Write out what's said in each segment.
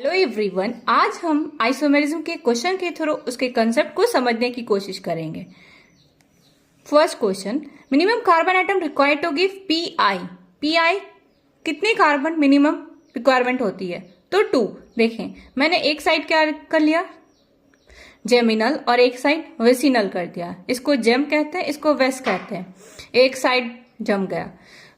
Hello everyone, आज हम isomerism के क्वेश्चन के थ्रू उसके कंसेप्ट को समझने की कोशिश करेंगे। First question, minimum carbon atom required to give pi. Pi कितने कार्बन मिनिमम रिक्वायरमेंट होती है? तो 2। देखें, मैंने एक साइड क्या कर लिया, जेमिनल, और एक साइड वेसिनल कर दिया। इसको जेम कहते हैं, इसको वेस कहते हैं। एक साइड जम गया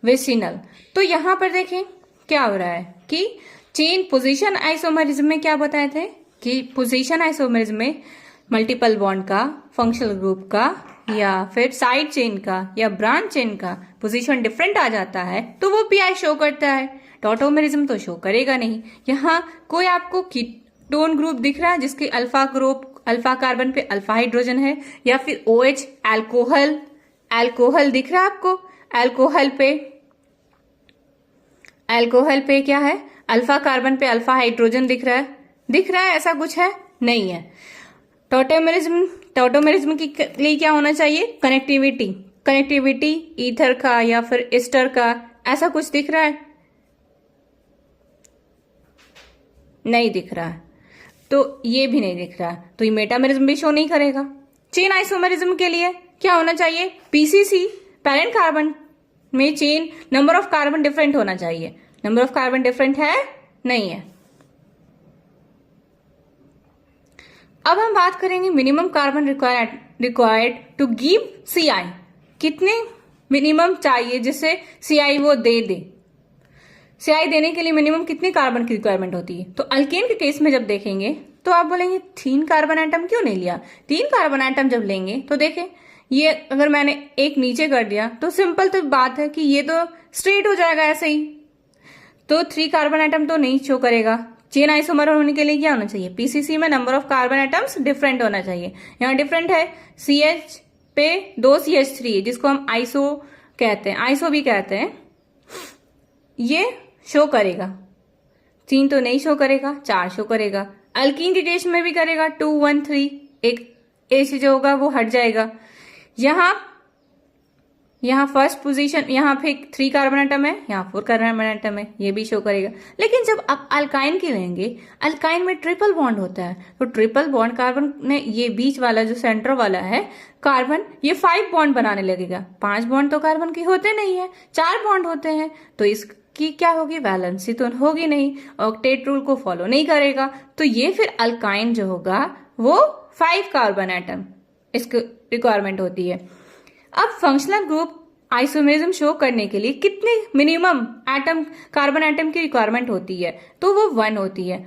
वेसिनल। तो यहां पर देखें क्या हो रहा है कि चेन पोजीशन आइसोमेरिज्म में क्या बताए थे कि पोजीशन आइसोमेरिज्म में मल्टीपल बॉन्ड का, फंक्शनल ग्रुप का, या फिर साइड चेन का या ब्रांच चेन का पोजीशन डिफरेंट आ जाता है तो वो पीआई शो करता है। टॉटोमेरिज्म तो शो करेगा नहीं। यहाँ कोई आपको कीटोन ग्रुप दिख रहा है जिसके अल्फा ग्रुप, अल्फा कार्बन पे अल्फा हाइड्रोजन है, या फिर OH अल्कोहल, अल्कोहल दिख रहा है आपको? अल्कोहल पे क्या है? अल्फा कार्बन पे अल्फा हाइड्रोजन दिख रहा है? ऐसा कुछ है? नहीं है। टॉटोमेरिज्म के लिए क्या होना चाहिए? कनेक्टिविटी ईथर का या फिर एस्टर का, ऐसा कुछ दिख रहा है? नहीं दिख रहा है। तो ये भी नहीं दिख रहा है, तो ये मेटामेरिज्म भी शो नहीं करेगा। चेन आइसोमेरिज्म के लिए क्या होना चाहिए? पीसीसी, पैरेंट कार्बन में chain number of carbon different होना चाहिए। नंबर ऑफ कार्बन डिफरेंट है? नहीं है। अब हम बात करेंगे minimum carbon required to give CI. कितने मिनिमम चाहिए जिससे सीआई वो दे। सीआई देने के लिए मिनिमम कितने कार्बन की रिक्वायरमेंट होती है? तो अल्केन के केस में जब देखेंगे तो आप बोलेंगे 3 कार्बन एटम क्यों नहीं लिया? 3 कार्बन एटम जब लेंगे तो देखें, ये अगर मैंने एक नीचे कर दिया तो सिंपल तो बात है कि ये तो स्ट्रेट हो जाएगा ऐसे ही। तो 3 कार्बन एटम तो नहीं शो करेगा। चेन आइसोमर होने के लिए क्या होना चाहिए? पीसीसी में number of carbon atoms different होना चाहिए। यहाँ डिफरेंट है, CH पे 2 CH3 है जिसको हम आइसो कहते हैं, आइसो भी कहते हैं। ये शो करेगा। 3 तो नहीं शो करेगा, 4 शो करेगा। अल्कीन के केस में भी करेगा 2 1 3, एक एच जो होगा वो हट जाएगा। यहाँ फर्स्ट पोजीशन, यहाँ पे 3 कार्बन एटम है, यहाँ 4 कार्बन एटम है, ये भी शो करेगा। लेकिन जब आप अल्काइन की लेंगे, अल्काइन में ट्रिपल बॉन्ड होता है, तो ट्रिपल बॉन्ड कार्बन ने ये बीच वाला जो सेंटर वाला है कार्बन, ये 5 बॉन्ड बनाने लगेगा। 5 बॉन्ड तो कार्बन के होते नहीं है, 4 बॉन्ड होते हैं, तो इसकी क्या होगी? वैलेंसी तो होगी नहीं, ऑक्टेट रूल को फॉलो नहीं करेगा। तो ये फिर अल्काइन जो होगा वो 5 कार्बन एटम इसकी रिक्वायरमेंट होती है। अब फंक्शनल ग्रुप आइसोमेरिज्म शो करने के लिए कितने मिनिमम एटम, कार्बन एटम की रिक्वायरमेंट होती है? तो वो 1 होती है।